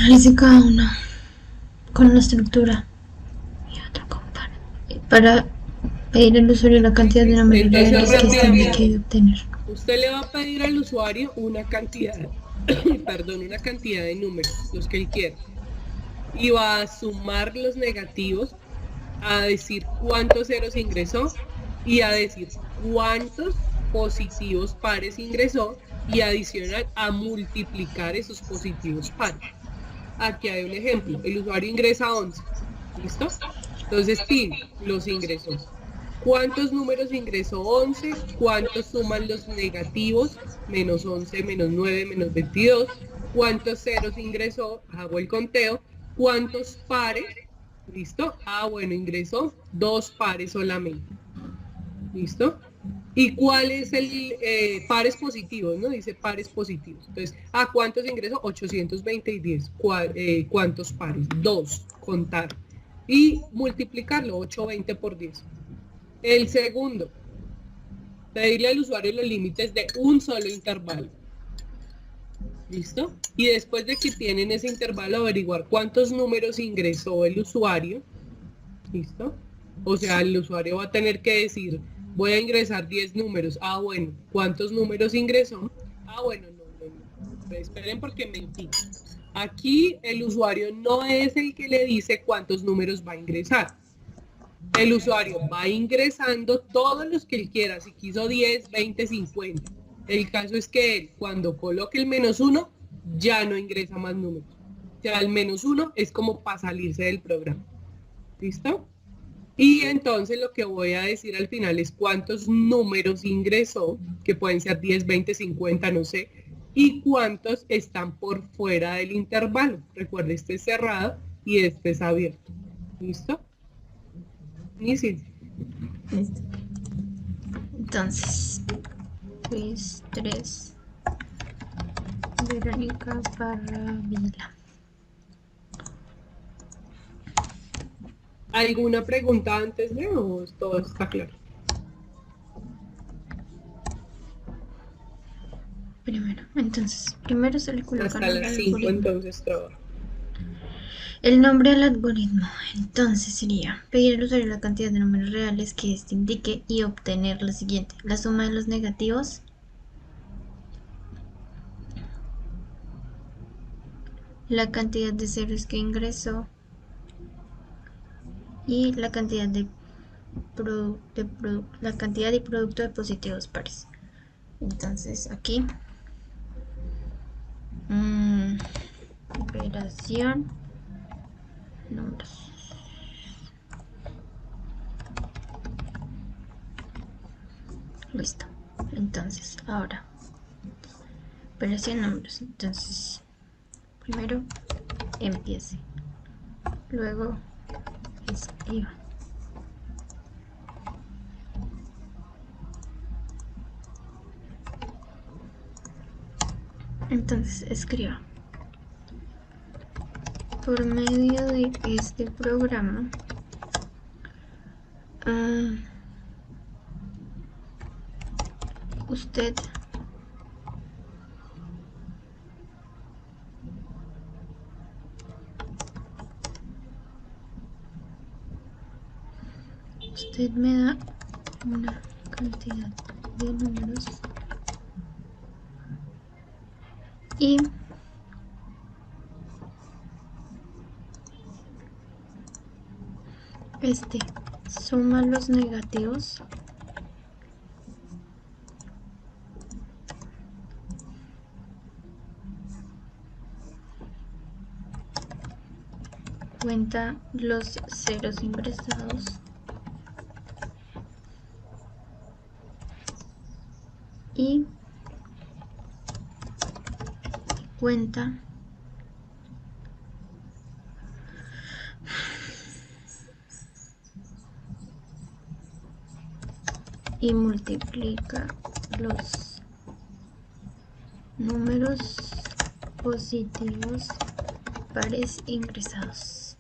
Realice cada una con la estructura y otra compara. Para pedir al usuario la cantidad de números Entonces, reales que este rápidamente, quiere obtener. usted le va a pedir al usuario una cantidad, perdón, una cantidad de números, los que él quiera, y va a sumar los negativos, a decir cuántos ceros ingresó y a decir cuántos positivos pares ingresó y adicional a multiplicar esos positivos pares. Aquí hay un ejemplo. El usuario ingresa 11. ¿Listo? Entonces, TIN los ingresó. ¿Cuántos números ingresó 11? ¿Cuántos suman los negativos? Menos 11, menos 9, menos 22. ¿Cuántos ceros ingresó? Hago el conteo. ¿Cuántos pares? ¿Listo? Ah, bueno, ingresó dos pares solamente. ¿Listo? ¿Y cuál es el pares positivos? ¿No? Dice pares positivos. Entonces, ¿a cuántos ingresos? 820 y 10. ¿Cuántos pares? Dos, contar. Y multiplicarlo, 820 por 10. El segundo, pedirle al usuario los límites de un solo intervalo. ¿Listo? Y después de que tienen ese intervalo, averiguar cuántos números ingresó el usuario. ¿Listo? O sea, el usuario va a tener que decir, voy a ingresar 10 números. Ah, bueno, ¿cuántos números ingresó? Ah, bueno, no. Esperen porque mentí. Aquí el usuario no es el que le dice cuántos números va a ingresar. El usuario va ingresando todos los que él quiera, si quiso 10, 20, 50. El caso es que él, cuando coloque el -1, ya no ingresa más números. O sea, el -1 es como para salirse del programa. ¿Listo? Y entonces lo que voy a decir al final es cuántos números ingresó, que pueden ser 10, 20, 50, no sé, y cuántos están por fuera del intervalo. Recuerde, este es cerrado y este es abierto. ¿Listo? Inicie. Listo. Entonces, quiz 3, Verónica Parravila. ¿Alguna pregunta antes de o todo está claro? Primero se le coloca Hasta nombre las al 5 algoritmo. entonces trabajo. El nombre al algoritmo, entonces sería pedir al usuario la cantidad de números reales que éste indique y obtener lo siguiente: la suma de los negativos, la cantidad de ceros que ingresó y la cantidad la cantidad y producto de positivos pares. Entonces aquí operación números. Listo. Entonces ahora operación números. Entonces primero empiece, luego escriba. Entonces escriba. Por medio de este programa, uh, usted me da una cantidad de números y este suma los negativos, cuenta los ceros ingresados y cuenta y multiplica los números positivos pares ingresados.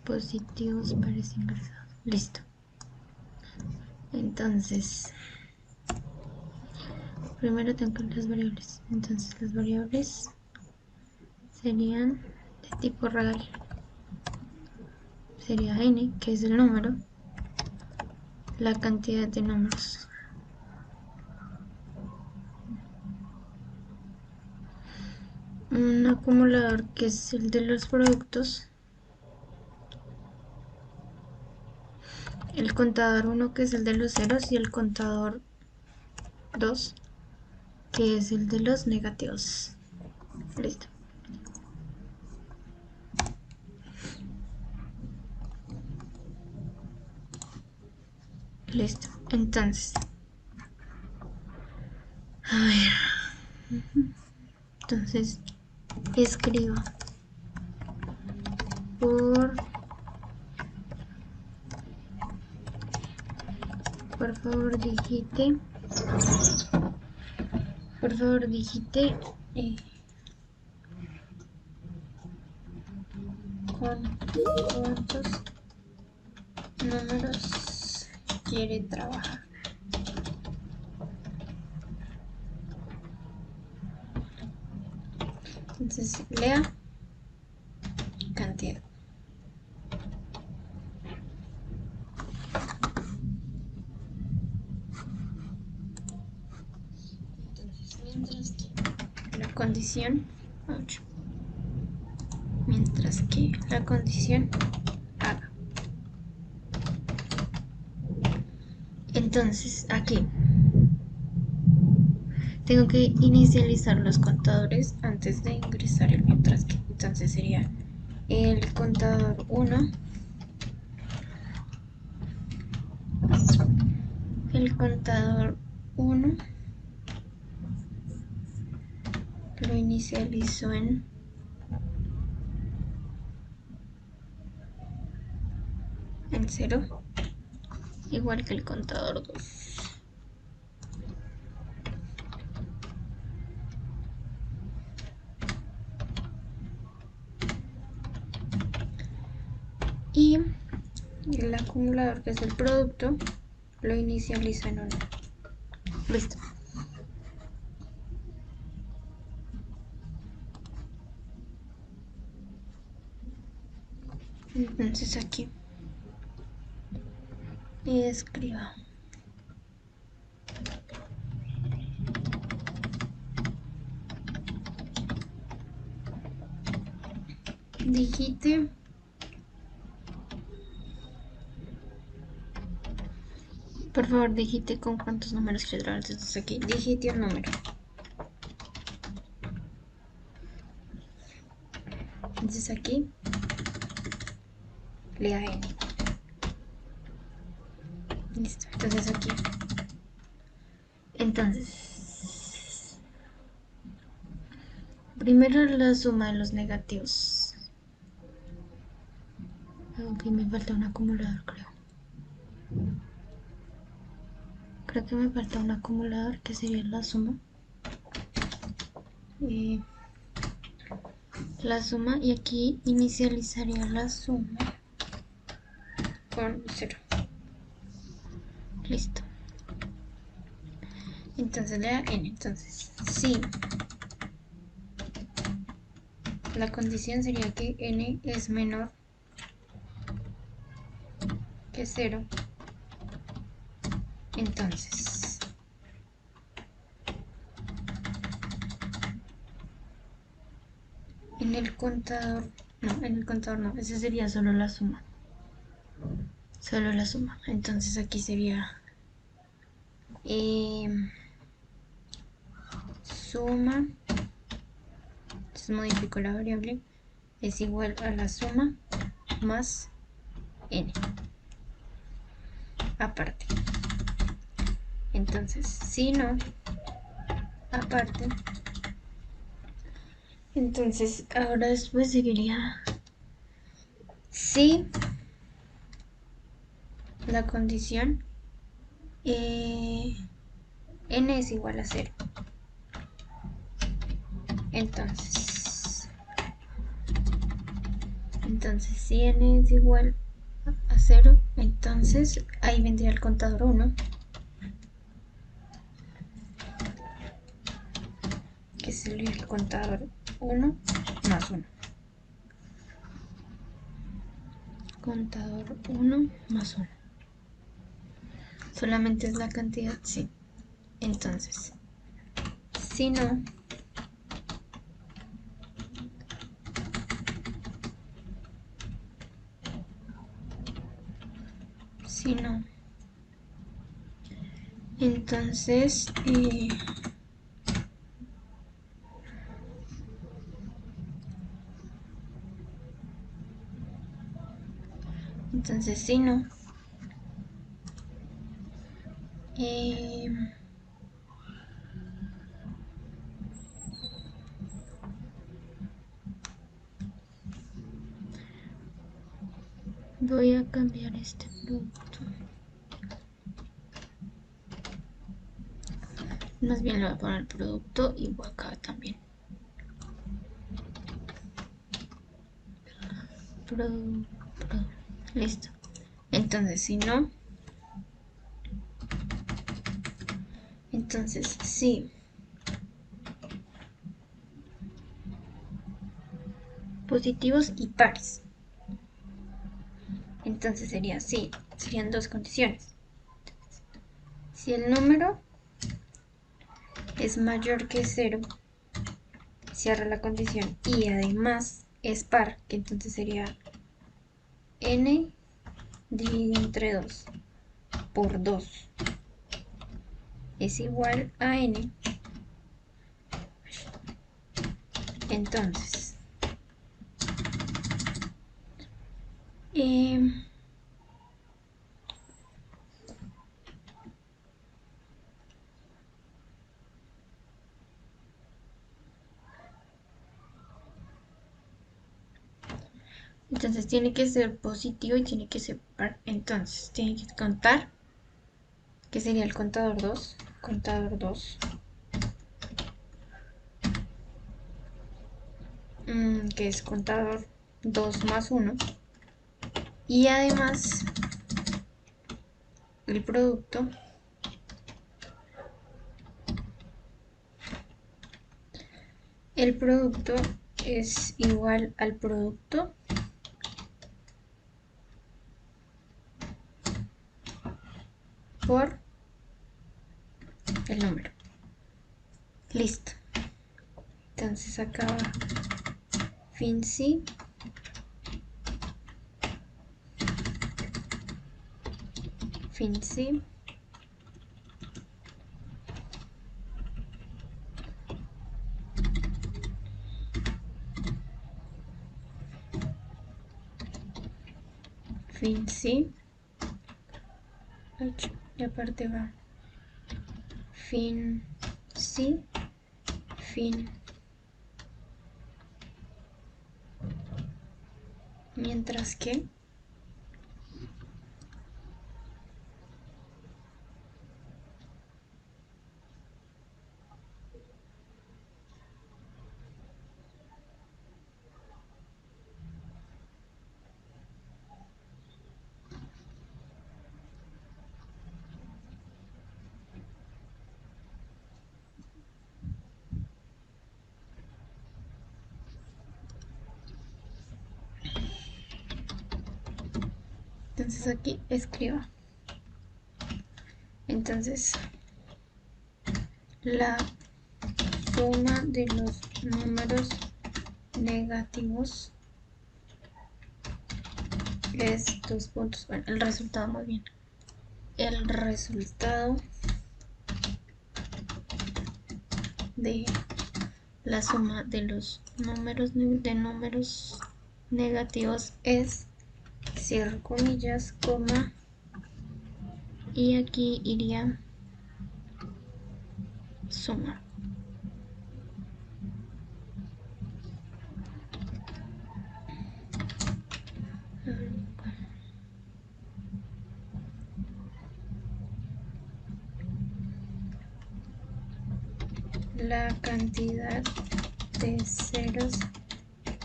Positivos pares ingresados. Listo. Entonces, primero tengo las variables. Entonces las variables serían de tipo real. Sería n, que es el número, la cantidad de números. Un acumulador que es el de los productos. El contador 1 que es el de los ceros y el contador 2 que es el de los negativos. Listo. Listo. Entonces, a ver. Entonces, escribo por favor digite con cuántos números quiere trabajar. Entonces lea cantidad. Entonces mientras que la condición 8. Mientras que la condición haga. Entonces aquí tengo que inicializar los contadores antes de ingresar el mientras que. Entonces sería el contador 1, el contador 1 lo inicializo en 0, igual que el contador 2. Y el acumulador, que es el producto, lo inicializo en 1. Listo. Entonces aquí escribo digite por favor digite con cuántos números quiero trabajar. Entonces aquí digite un número. Entonces aquí lea n. Listo. Entonces aquí. Entonces primero la suma de los negativos. Aunque me falta un acumulador, creo. Creo que me falta un acumulador que sería la suma. La suma, y aquí inicializaría la suma con 0. Listo. Entonces le da n. Entonces, sí. La condición sería que n es menor que 0. Entonces, en el contador no, esa sería solo la suma. Solo la suma. Entonces aquí sería suma. Entonces modifico la variable. Es igual a la suma más n. Aparte. Entonces, si no, aparte. Entonces, ahora después seguiría si la condición n es igual a 0. Entonces si n es igual a 0, entonces ahí vendría el contador 1. es el contador 1 más 1. Contador 1 más 1. Solamente es la cantidad, sí. Entonces, si no, entonces si no, voy a cambiar este producto. Más bien le voy a poner producto y acá también. Listo. Entonces, si no, entonces sí. Positivos y pares. Entonces sería así. Serían dos condiciones. Si el número es mayor que 0, cierra la condición y además es par, que entonces sería n dividido entre 2 por 2 es igual a n. Entonces, entonces tiene que ser positivo y tiene que ser par. Entonces, tiene que contar, que sería el contador 2. Contador 2. Que es contador 2 más 1. Y además, el producto es igual al producto por el número. Listo. Entonces acá va fin sí, fin sí, fin sí, y aparte va fin sí, fin, mientras que entonces aquí escriba. Entonces la suma de los números negativos es 2 puntos. Bueno, el resultado, muy bien. El resultado de la suma de los números negativos es, cierro comillas, coma, y aquí iría suma. La cantidad de ceros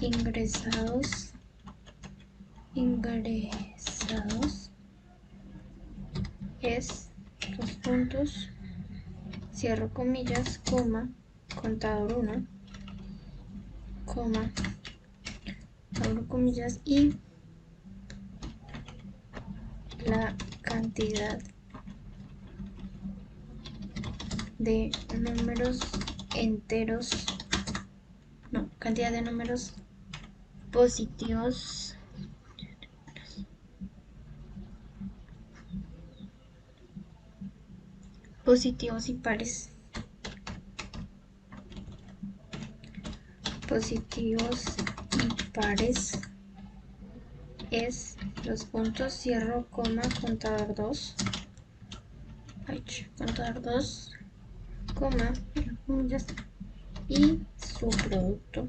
ingresados es 2 puntos, cierro comillas, coma, contador 1, coma, abro comillas, y la cantidad de números enteros, no, cantidad de números positivos y pares. Positivos y pares es los puntos, cierro, coma, contador 2, contador 2, coma, y su producto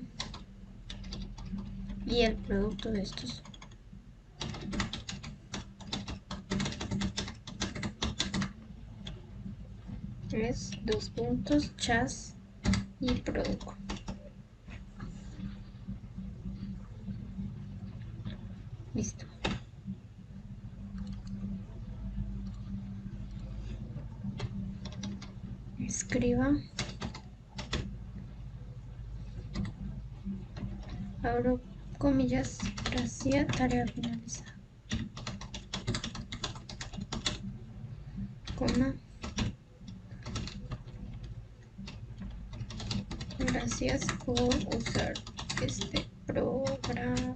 y el producto de estos. Es dos puntos, chas y producto. Listo. Escriba, abro comillas, gracias, tarea finalizada, coma, gracias por usar este programa.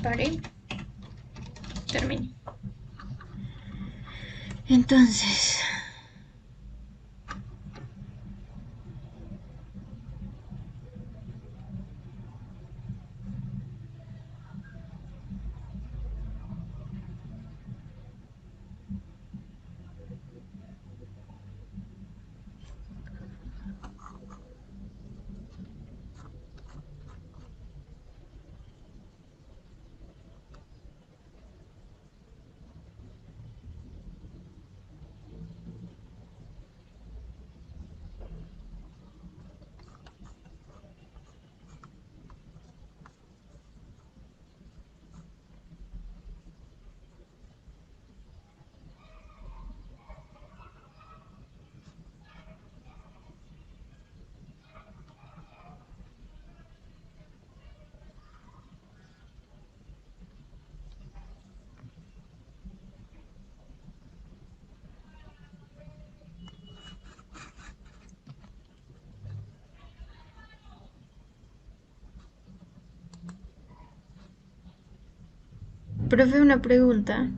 Pare, termine. Entonces, profe, una pregunta.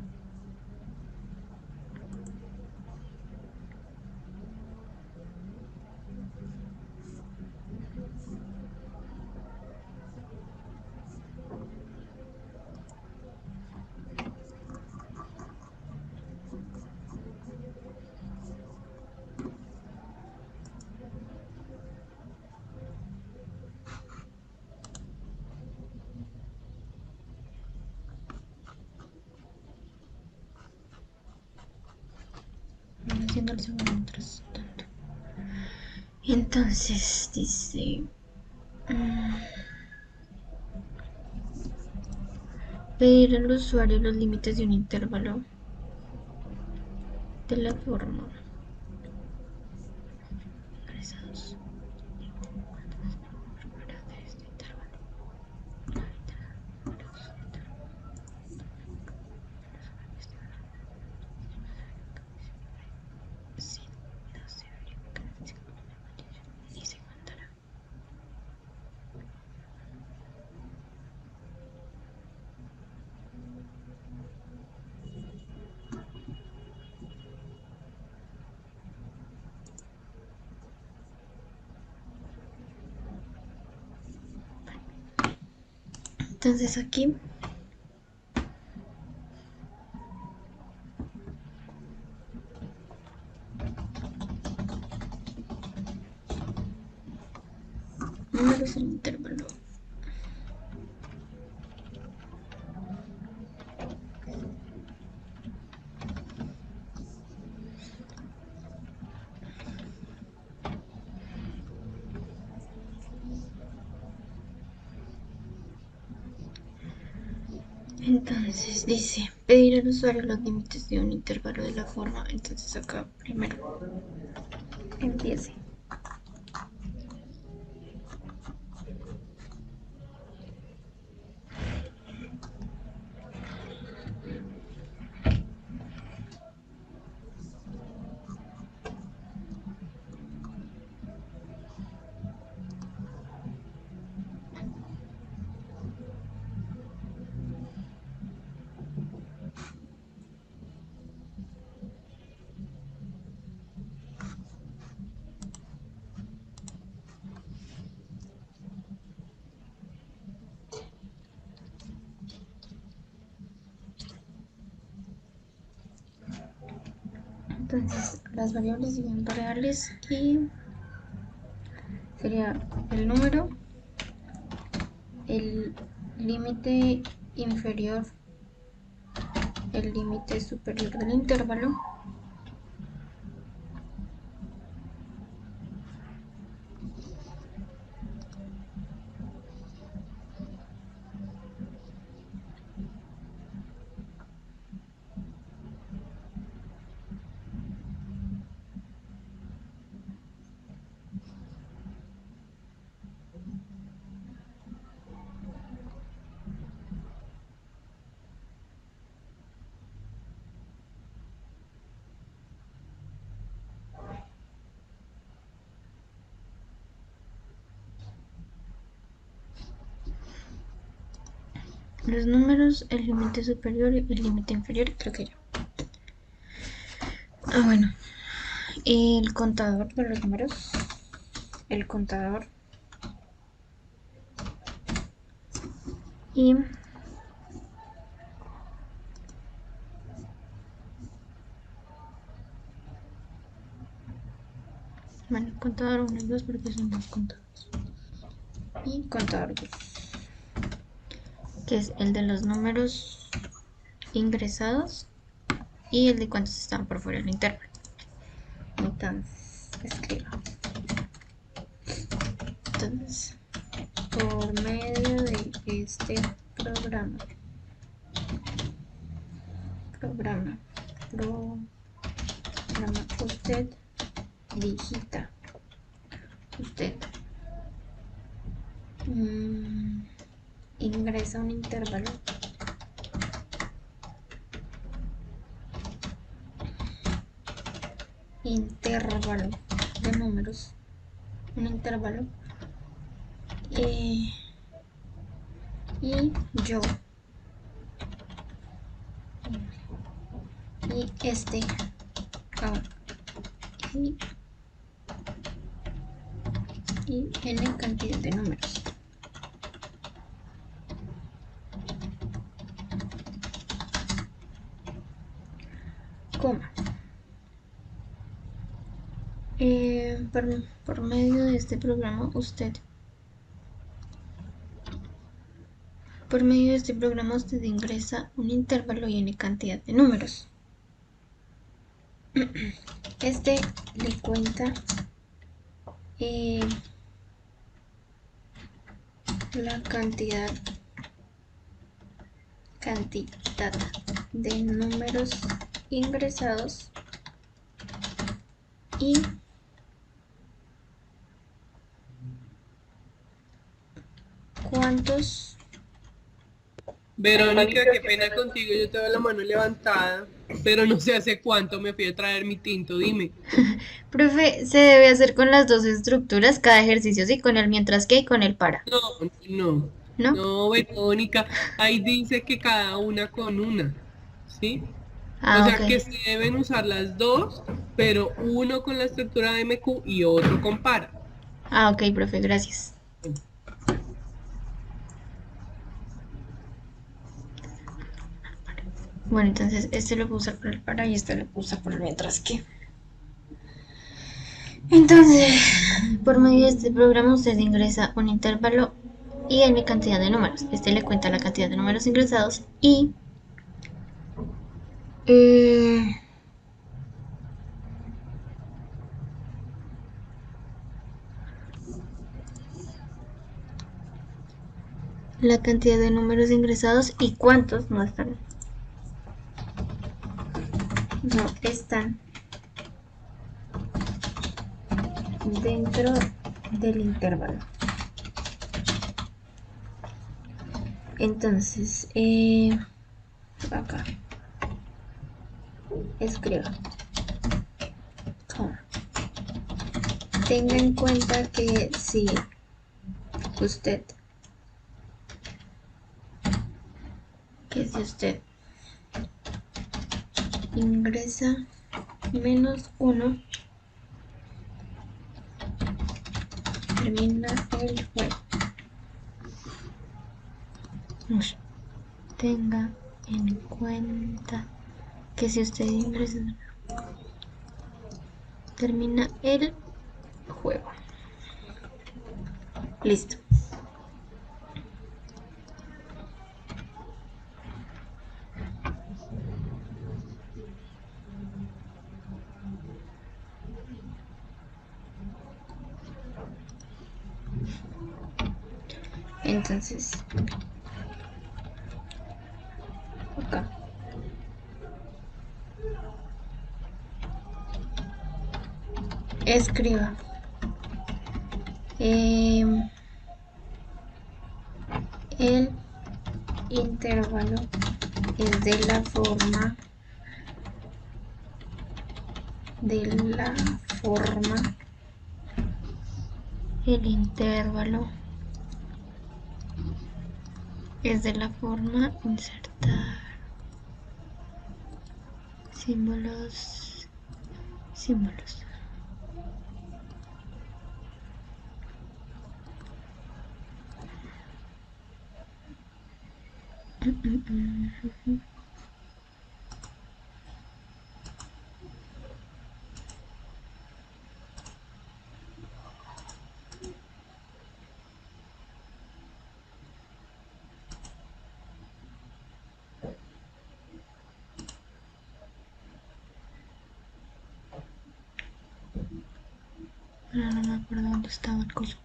Haciendo el segundo mientras tanto. Entonces dice pedir al usuario los límites de un intervalo de la forma ingresados. Entonces aquí números del intervalo. Entonces dice, pedir al usuario los límites de un intervalo de la forma. Entonces acá primero empiece. Entonces las variables siguen reales y sería el número, el límite inferior, el límite superior del intervalo los números, el límite superior y el límite inferior, creo que ya. Bueno, el contador de los números, el contador y bueno, contador 1 y 2 porque son dos contadores. Y contador 2, que es el de los números ingresados y el de cuántos están por fuera del intervalo. Entonces, escriba. Entonces, por medio de este programa, usted digita, usted ingresa un intervalo de números, un intervalo y yo y este y n cantidad de números. Coma. Por medio de este programa usted ingresa un intervalo y n cantidad de números. Este le cuenta la cantidad de números ingresados y cuántos. Verónica, qué pena contigo, yo te veo la mano levantada, pero no sé hace cuánto me fui a traer mi tinto, dime. Profe, se debe hacer con las dos estructuras cada ejercicio, sí, con el mientras que y con el para, No, no, ¿no? no, Verónica, ahí dice que cada una con una, ¿sí? O Ah, ok. sea que se deben usar las dos, pero uno con la estructura de MQ y otro con para. Ah, ok, profe, gracias. Bueno, entonces este lo puedo usar por el para y este lo puedo usar por el mientras que. Entonces, por medio de este programa usted ingresa un intervalo y n cantidad de números. Este le cuenta la cantidad de números ingresados y eh, la cantidad de números ingresados y cuántos no están dentro del intervalo. Entonces, acá escriba, tenga en cuenta que si usted ingresa -1, termina el juego. Tenga en cuenta que si usted ingresa, termina el juego. Listo. Entonces, acá escriba el intervalo es de la forma el intervalo es de la forma insertar símbolos. No me acuerdo dónde estaba el coso.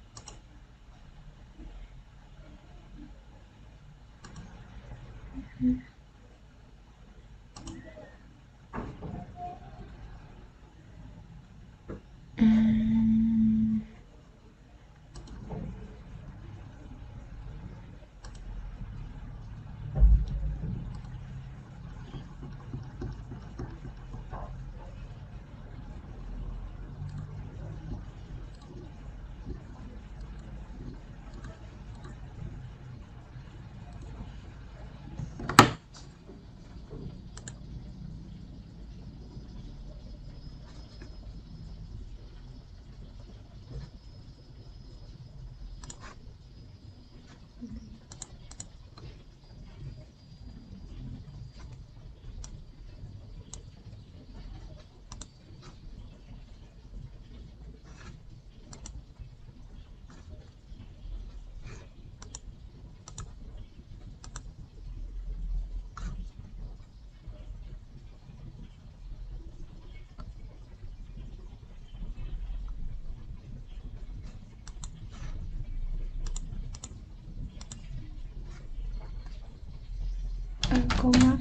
Coma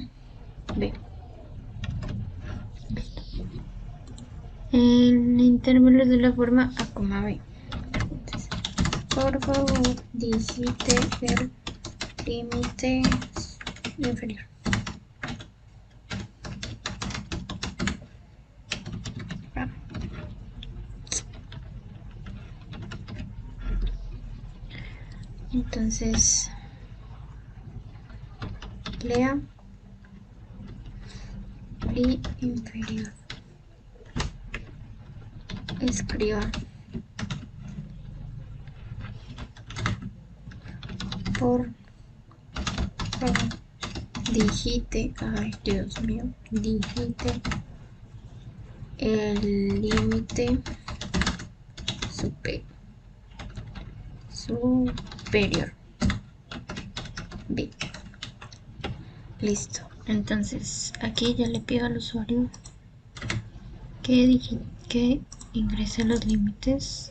B. El intervalo es de la forma A, B. Entonces, por favor, digite el límite inferior. Entonces, lea y inferior. Escriba por favor, digite, ay Dios mío, digite el límite superior. B. Listo. Entonces aquí ya le pido al usuario que ingrese los límites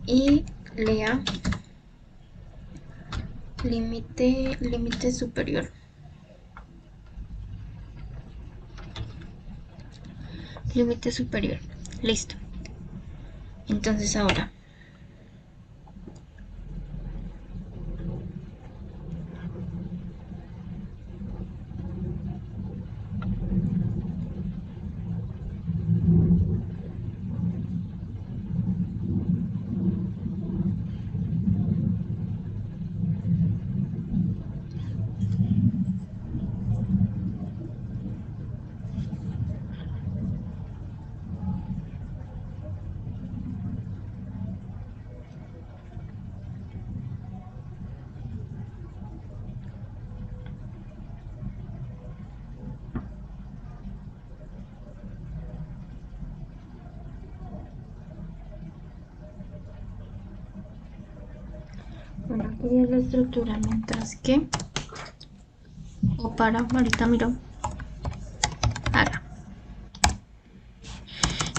y lea límite superior. Límite superior. Listo. Entonces ahora bueno, aquí es la estructura, mientras que o para ahorita miro haga.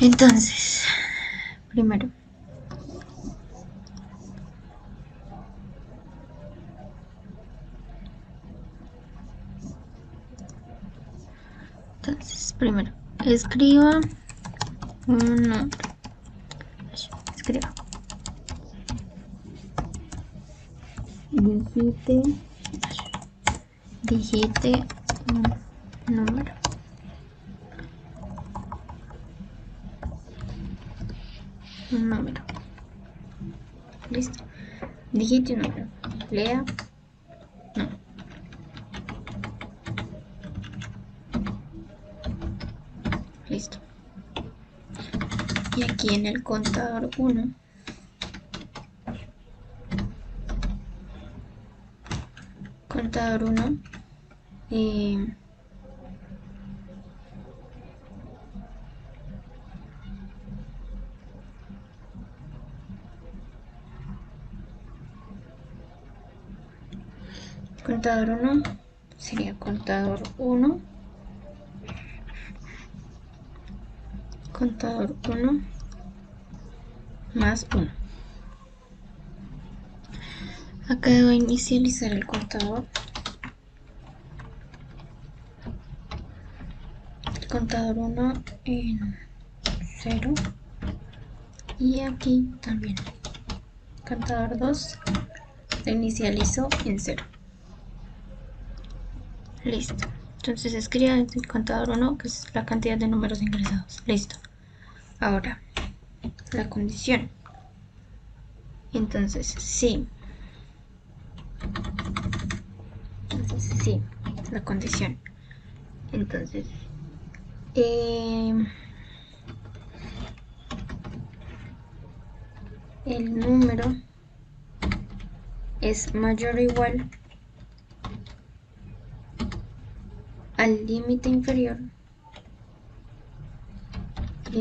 Entonces, primero escriba un número. Escriba. Digite un número. Un número. Listo. Digite un número. Lea. No. Listo. Y aquí en el contador 1 contador 1 contador 1 sería contador 1 más 1. Acá debo inicializar el contador. El contador 1 en 0 y aquí también contador 2 lo inicializo en 0. Listo. Entonces escriba el contador 1, que es la cantidad de números ingresados. Listo. Ahora, la condición. Entonces, sí. La condición. Entonces, el número es mayor o igual al límite inferior y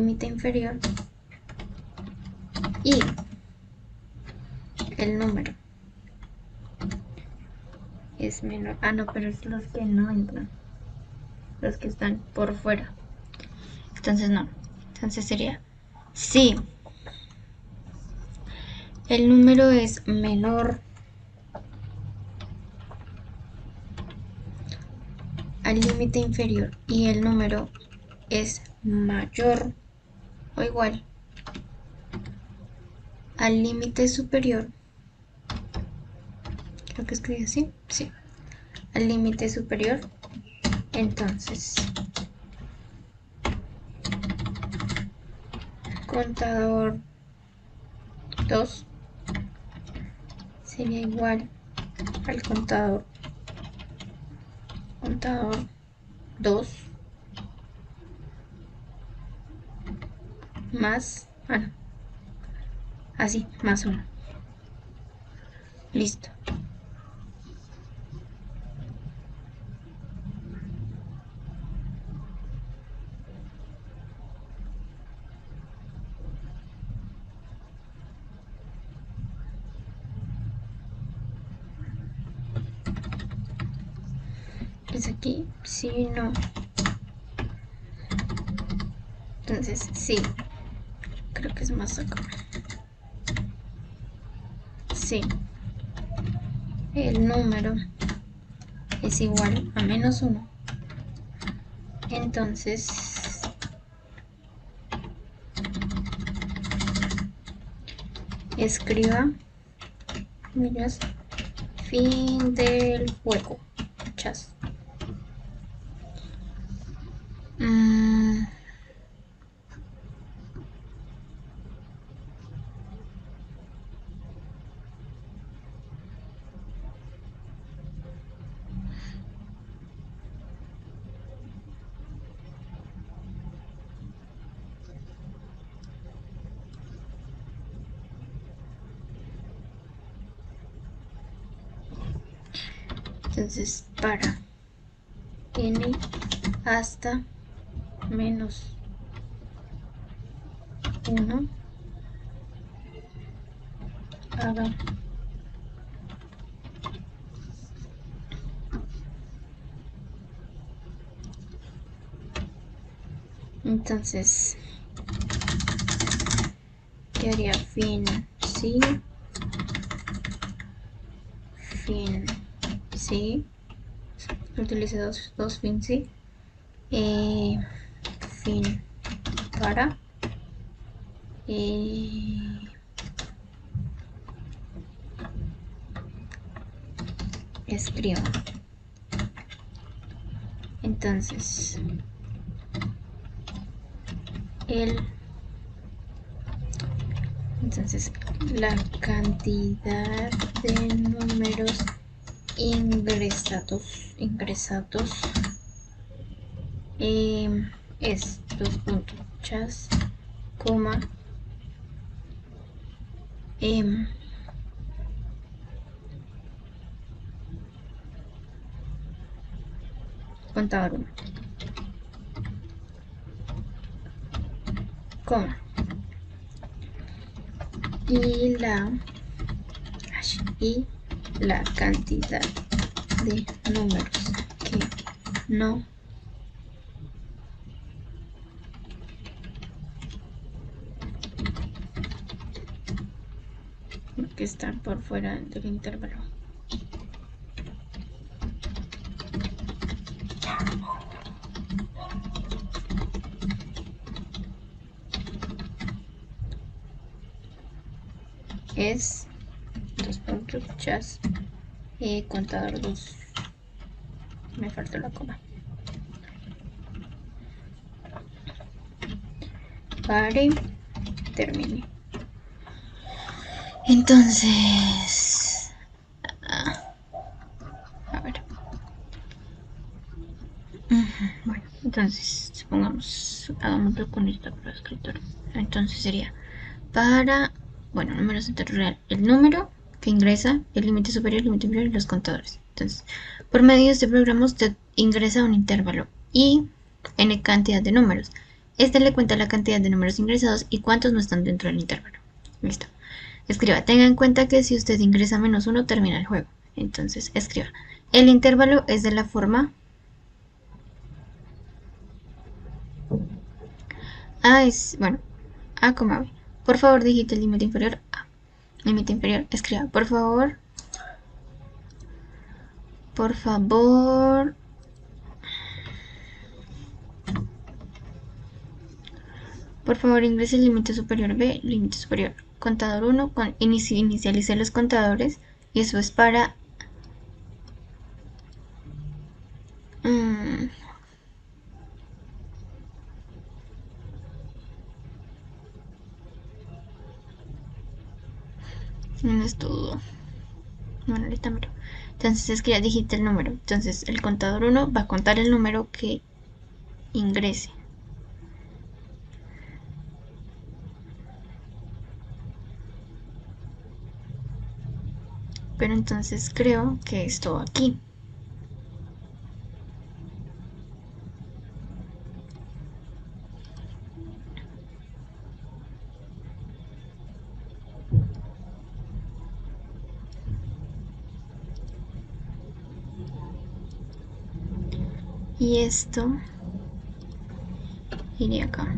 el número es menor. Ah, no, pero es los que no entran, los que están por fuera. Entonces no. Entonces sería si el número es menor al límite inferior y el número es mayor o igual al límite superior. Creo que escribí así. Sí. Al límite superior. Entonces, contador 2 sería igual al contador 2 más, así, más 1. Listo. ¿Es aquí? Sí, no. Entonces, sí. Creo que es más acá. si el número es igual a -1, entonces escriba, comillas, fin del juego. Chas. Entonces, para n hasta -1 haga entonces quedaría fin sí, fin sí, utilice dos fin sí, fin para, escriba. Entonces la cantidad de números ingresados es chas, coma, contador 1, coma, y la cantidad de números que no que están por fuera del intervalo. Es chas, contador 2, me faltó la coma, pare, termine. Entonces, a ver, bueno, entonces supongamos, hagámoslo con esta prueba de escritorio. Entonces sería para, bueno, números enteros real, el número que ingresa, el límite superior, el límite inferior y los contadores. Entonces, por medio de este programa usted ingresa un intervalo y n cantidad de números. Este le cuenta la cantidad de números ingresados y cuántos no están dentro del intervalo. Listo. Escriba, tenga en cuenta que si usted ingresa -1 termina el juego. Entonces, escriba. El intervalo es de la forma A es, bueno, A, B. Por favor, digite el límite inferior A. Límite inferior, escriba, por favor, ingrese el límite superior B, límite superior, contador 1, inicialice los contadores, y eso es para un estudio. Bueno, ahorita miro. Entonces es que ya digite el número. Entonces el contador 1 va a contar el número que ingrese. Pero entonces creo que esto aquí. Y esto iría acá.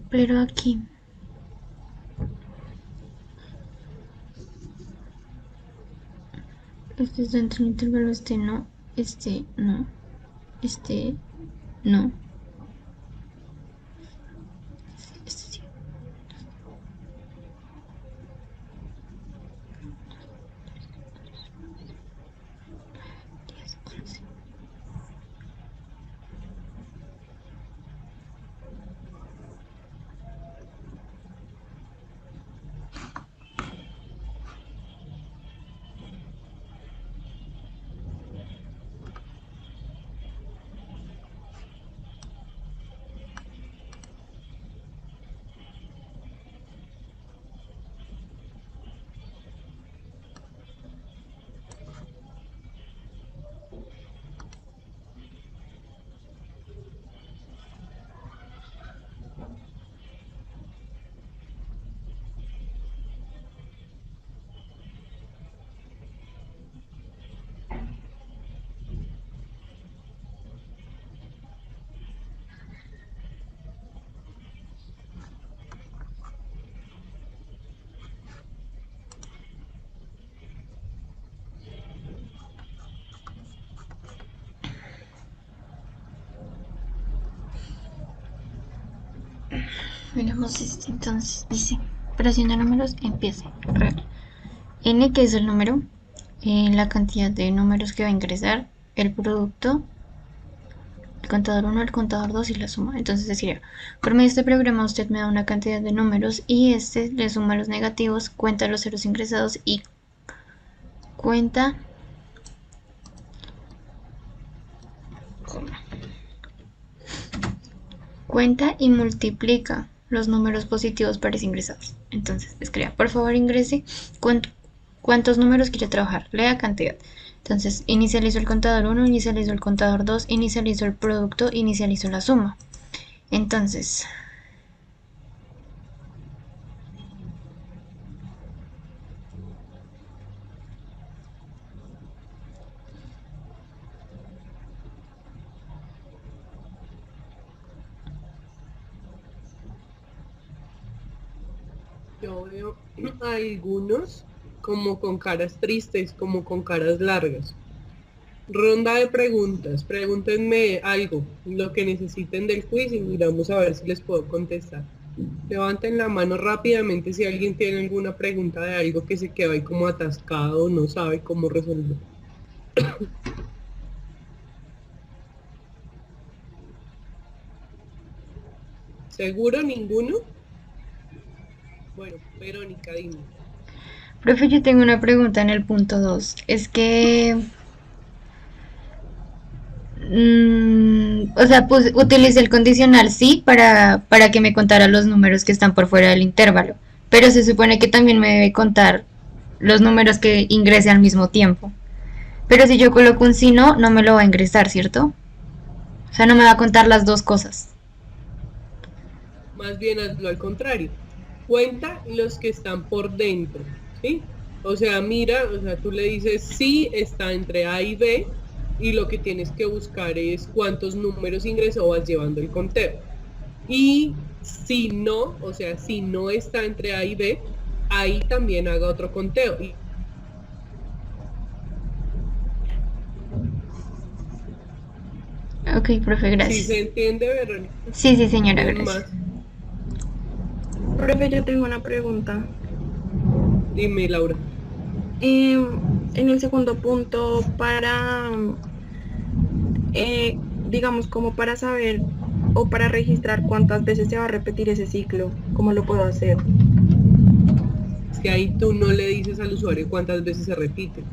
Pero aquí, este está entre el intervalo, este no, este no, este no, este sí. Miremos este, entonces dice, operación de números, empiece, real. N, que es el número, la cantidad de números que va a ingresar, el producto, el contador 1, el contador 2 y la suma. Entonces decía, por medio de este programa usted me da una cantidad de números y este le suma los negativos, cuenta los ceros ingresados y cuenta cuenta y multiplica los números positivos pares ingresados. Entonces escriba, por favor ingrese cuántos números quiere trabajar, lea cantidad. Entonces inicializo el contador 1, inicializo el contador 2, inicializo el producto, inicializo la suma. Entonces Yo veo a algunos como con caras tristes, como con caras largas. Ronda de preguntas. Pregúntenme algo, lo que necesiten del quiz y miramos a ver si les puedo contestar. Levanten la mano rápidamente si alguien tiene alguna pregunta de algo que se quedó ahí como atascado o no sabe cómo resolver. ¿Seguro ninguno? Bueno, Verónica, dime. profe, yo tengo una pregunta en el punto 2. Es que, o sea, pues utilicé el condicional sí para que me contara los números que están por fuera del intervalo. Pero se supone que también me debe contar los números que ingrese al mismo tiempo. Pero si yo coloco un sí no, no me lo va a ingresar, ¿cierto? O sea, no me va a contar las dos cosas. Más bien hazlo al contrario. Cuenta los que están por dentro, ¿sí? O sea, mira, o sea, tú le dices sí está entre A y B y lo que tienes que buscar es cuántos números ingresó vas llevando el conteo. Y si no, o sea, si no está entre A y B, ahí también haga otro conteo. Ok, profe, ¿Sí gracias. se entiende, Verónica? Sí, sí, señora, ¿Quién gracias. más? Profe, yo tengo una pregunta. Dime, Laura. En el segundo punto, digamos, como para saber o para registrar cuántas veces se va a repetir ese ciclo, ¿cómo lo puedo hacer? Es que ahí tú no le dices al usuario cuántas veces se repite.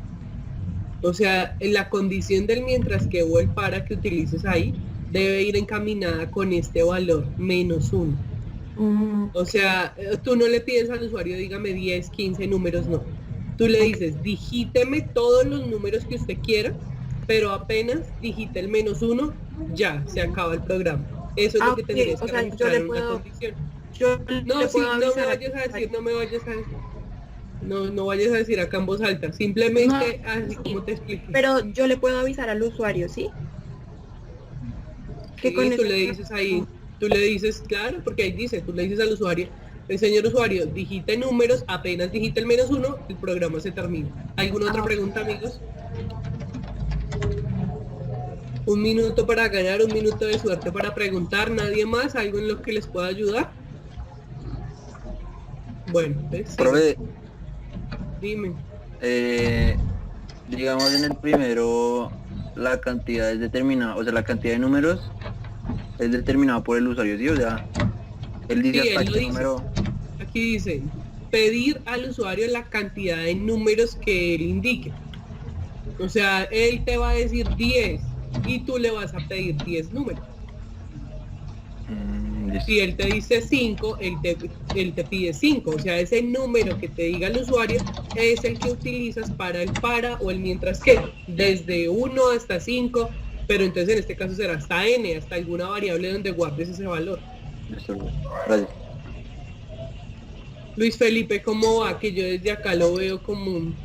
O sea, en la condición del mientras que o el para que utilices ahí debe ir encaminada con este valor, -1. O sea, tú no le pides al usuario, dígame 10, 15 números, no. Tú le dices, digíteme todos los números que usted quiera, pero apenas digite el -1, ya, se acaba el programa. Eso es lo que tendrías O que sea, yo registrar le en una puedo, condición. yo No, le sí, puedo no me avisar vayas a decir, no me vayas a decir. No, no vayas a decir acá en voz alta, simplemente así sí, como te expliqué. pero yo le puedo avisar al usuario, ¿sí? Que Sí, con tú ese le número dices ahí, Tú le dices, claro, porque ahí dice, tú le dices al usuario, el señor usuario, digita números, apenas digita el -1, el programa se termina. ¿Alguna otra pregunta, amigos? Un minuto para ganar, un minuto de suerte para preguntar, nadie más, algo en lo que les pueda ayudar. Bueno, pues sí, Profe, dime. digamos en el primero, la cantidad es determinada, o sea, la cantidad de números es determinada por el usuario, ¿sí? O sea, él dice Sí, hasta él lo qué dice. número. Aquí dice, pedir al usuario la cantidad de números que él indique. O sea, él te va a decir 10 y tú le vas a pedir 10 números. Listo. Si él te dice 5, él te pide 5. O sea, ese número que te diga el usuario es el que utilizas para el para o el mientras que, desde 1 hasta 5, pero entonces en este caso será hasta n, hasta alguna variable donde guardes ese valor. Listo, profe. Gracias. Luis Felipe, ¿cómo va? Que yo desde acá lo veo como un...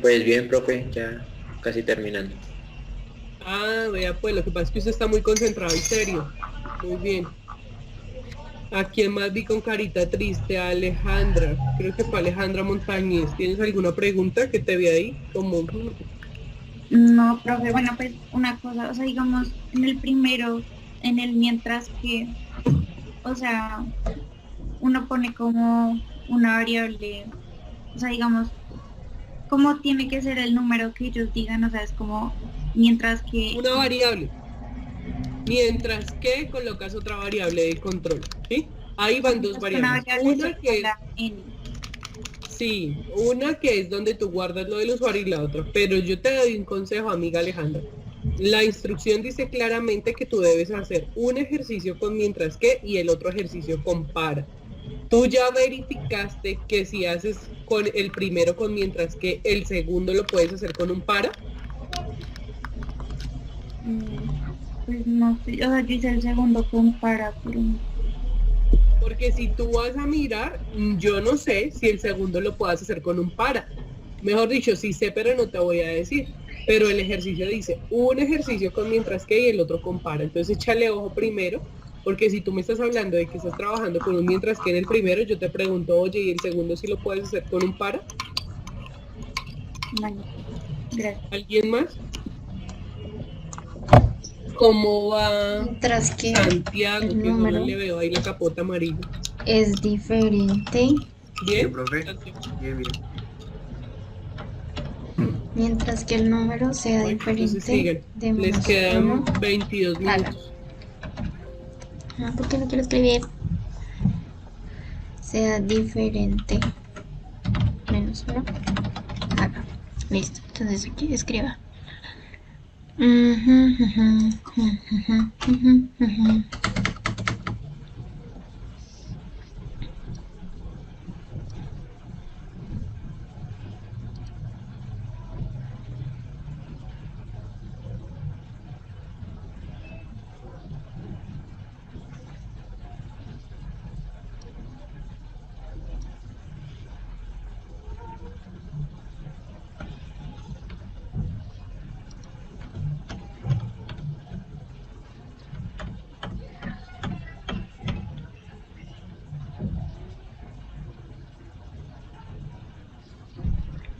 Pues bien, profe, ya casi terminando. Ah, vea, pues lo que pasa es que usted está muy concentrado y serio. Muy bien. ¿A quién más vi con carita triste? A Alejandra. Creo que fue Alejandra Montañez. ¿Tienes alguna pregunta que te vi ahí? Como... No, profe, bueno, pues una cosa, o sea, digamos, en el primero, en el mientras que, o sea, uno pone como una variable, o sea, digamos, ¿cómo tiene que ser el número que ellos digan? O sea, es como mientras que... Una variable. Mientras que colocas otra variable de control. ¿Sí? Ahí van dos Una variables. variable Una que es... la n. Sí, una que es donde tú guardas lo del usuario y la otra. Pero yo te doy un consejo, amiga Alejandra. La instrucción dice claramente que tú debes hacer un ejercicio con mientras que y el otro ejercicio con para. Tú ya verificaste que si haces con el primero con mientras que el segundo lo puedes hacer con un para. Pues no sé, o sea, yo hice el segundo con para, pero... Porque si tú vas a mirar, yo no sé si el segundo lo puedas hacer con un para. Mejor dicho, sí sé, pero no te voy a decir. Pero el ejercicio dice, un ejercicio con mientras que y el otro con para. Entonces échale ojo primero, porque si tú me estás hablando de que estás trabajando con un mientras que en el primero, yo te pregunto, oye, ¿y el segundo sí lo puedes hacer con un para? Vale, gracias. ¿Alguien más? ¿Cómo va Mientras que Santiago? el Que solo número le veo ahí la capota amarilla. es diferente, ¿Bien? profe. Santiago. Bien, bien. mientras que el número sea Bueno, entonces diferente sigan. de Les menos quedan 1. 22 minutos. Ah, ¿por qué no quiero escribir? Sea diferente menos 1. Haga. Listo. Entonces aquí escriba.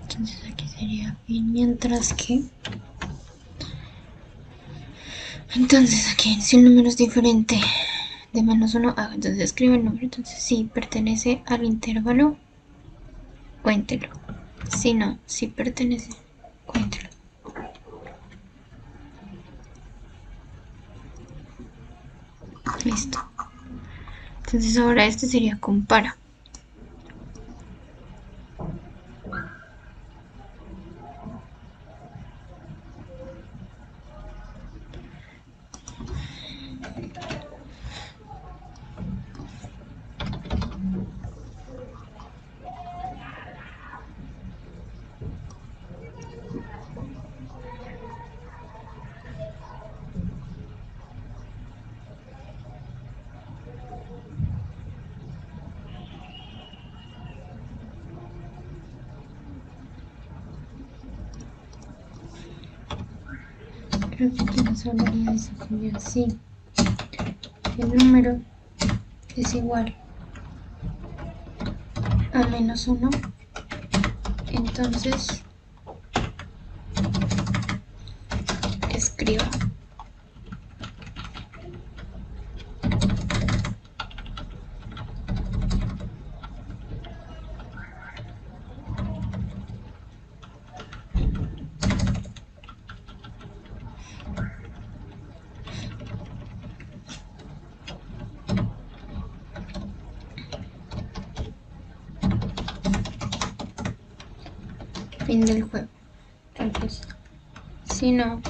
Entonces aquí sería fin, mientras que... Entonces aquí, si el número es diferente de menos 1, entonces escribe el número. Entonces si pertenece al intervalo, cuéntelo. Si no, si pertenece, cuéntelo. Listo. Entonces ahora este sería compara. Creo que aquí nos hablaría de ese así. el número es igual a -1, entonces escriba fin del juego. Entonces, si no,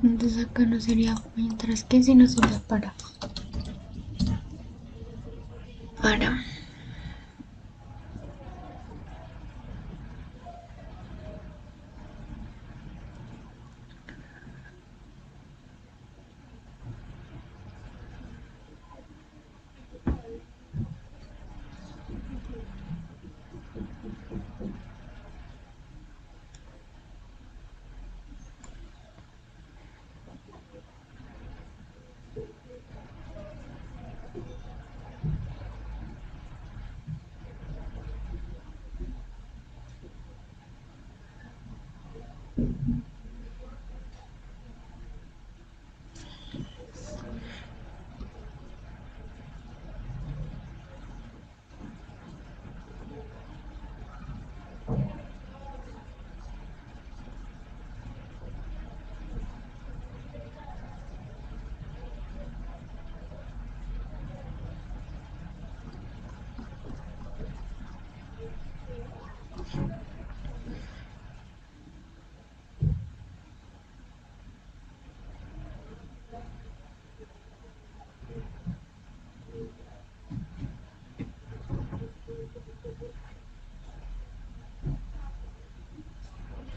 entonces acá no sería, mientras que si no sería para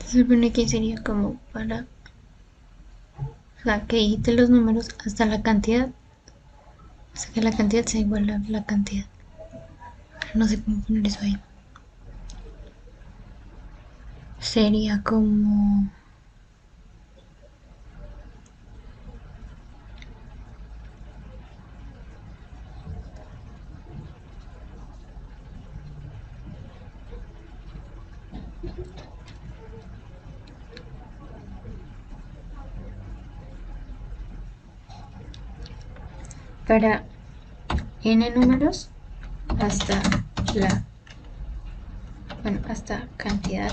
se supone que sería como para, o sea, que quite los números hasta la cantidad, o sea, que la cantidad sea igual a la cantidad. No sé cómo poner eso ahí. Sería como para n números hasta hasta cantidad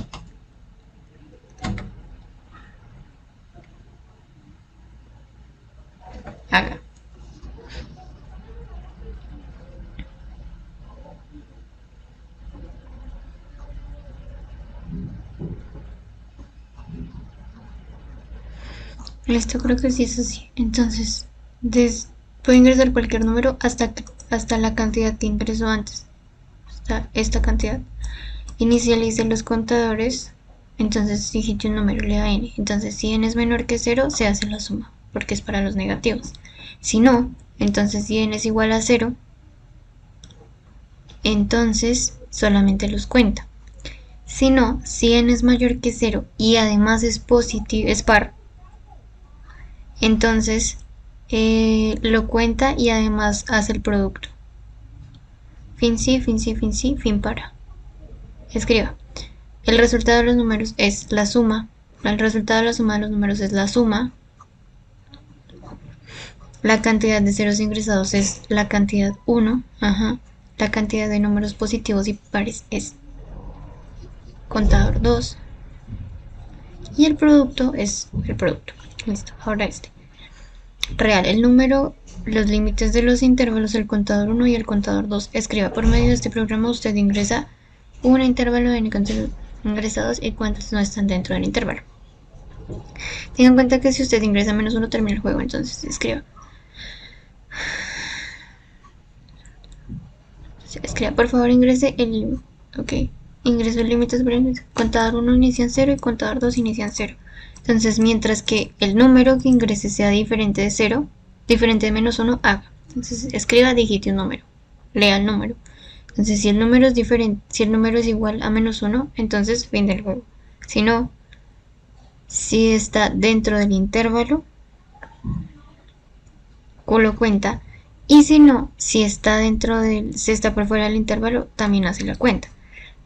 haga. Listo, creo que sí es así. Entonces, puedo ingresar cualquier número hasta la cantidad que ingresó antes. Hasta esta cantidad. Inicialice los contadores. Entonces digite un número, le da n. Entonces, si n es menor que 0, se hace la suma, porque es para los negativos. Si no, entonces si n es igual a 0, entonces solamente los cuenta. Si no, si n es mayor que 0 y además es positivo, es par, entonces lo cuenta y además hace el producto. Fin sí, fin sí, fin sí, fin para. Escriba. El resultado de los números es la suma. El resultado de la suma de los números es la suma. La cantidad de ceros ingresados es la cantidad 1. Ajá. La cantidad de números positivos y pares es contador 2. Y el producto es el producto. Listo. Ahora este. Real. El número, los límites de los intervalos, el contador 1 y el contador 2. Escriba. Por medio de este programa usted ingresa un intervalo de n ingresados y cuántos no están dentro del intervalo. Tengan en cuenta que si usted ingresa -1 termina el juego, entonces escriba. Escriba, por favor ingrese el... Ok, ingreso el límite. Contador 1 inicia en 0 y contador 2 inicia en 0. Entonces, mientras que el número que ingrese sea diferente de 0, diferente de -1, haga. Entonces, escriba, digite un número, lea el número. Entonces, si el número es diferente, si el número es igual a -1, entonces fin del juego. Si no, si está dentro del intervalo, lo cuenta. Y si no, si está si está por fuera del intervalo, también hace la cuenta.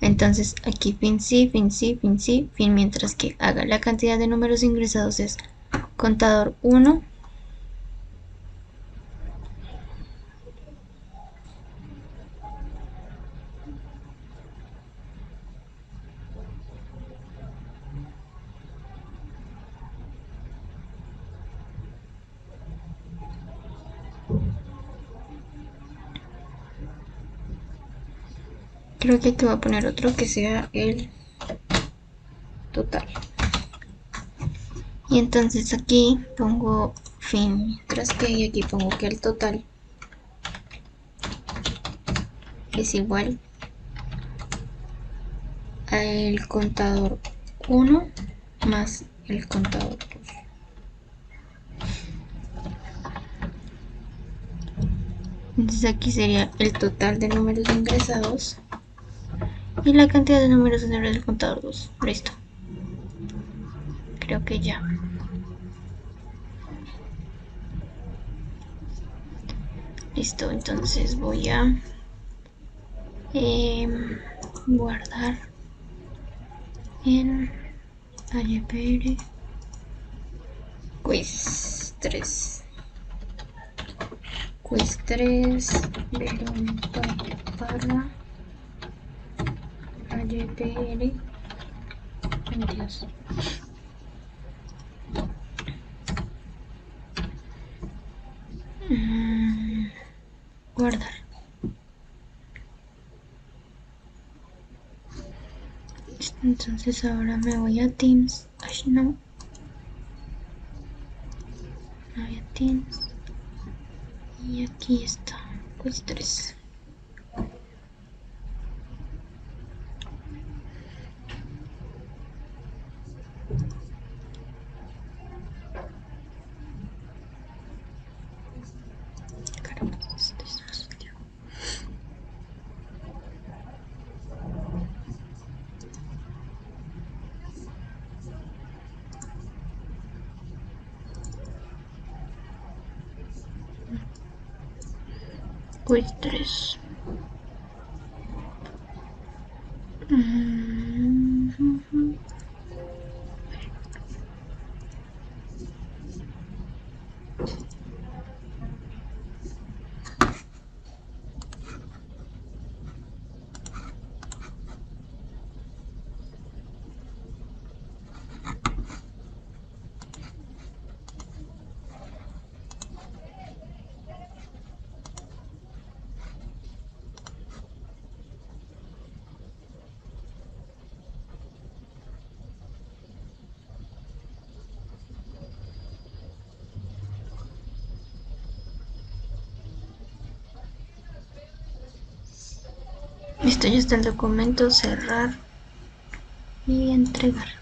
Entonces aquí fin sí, fin sí, fin sí, fin, mientras que haga la cantidad de números ingresados es contador 1 creo que aquí voy a poner otro que sea el total. Y entonces aquí pongo fin, mientras que aquí pongo que el total es igual al contador 1 más el contador 2. Entonces aquí sería el total de números ingresados y la cantidad de números dentro del contador 2. Listo. Creo que ya. Listo, entonces voy a guardar en ALPR quiz 3. Quiz 3, Verónica Parra, ALPR 22. Guardar. Entonces ahora me voy a Teams. Ay, no. Me voy a Teams. Y aquí está. Quiz 3. Caramba, esto es fácil. Quiz 3. Listo, ya está el documento, cerrar y entregar.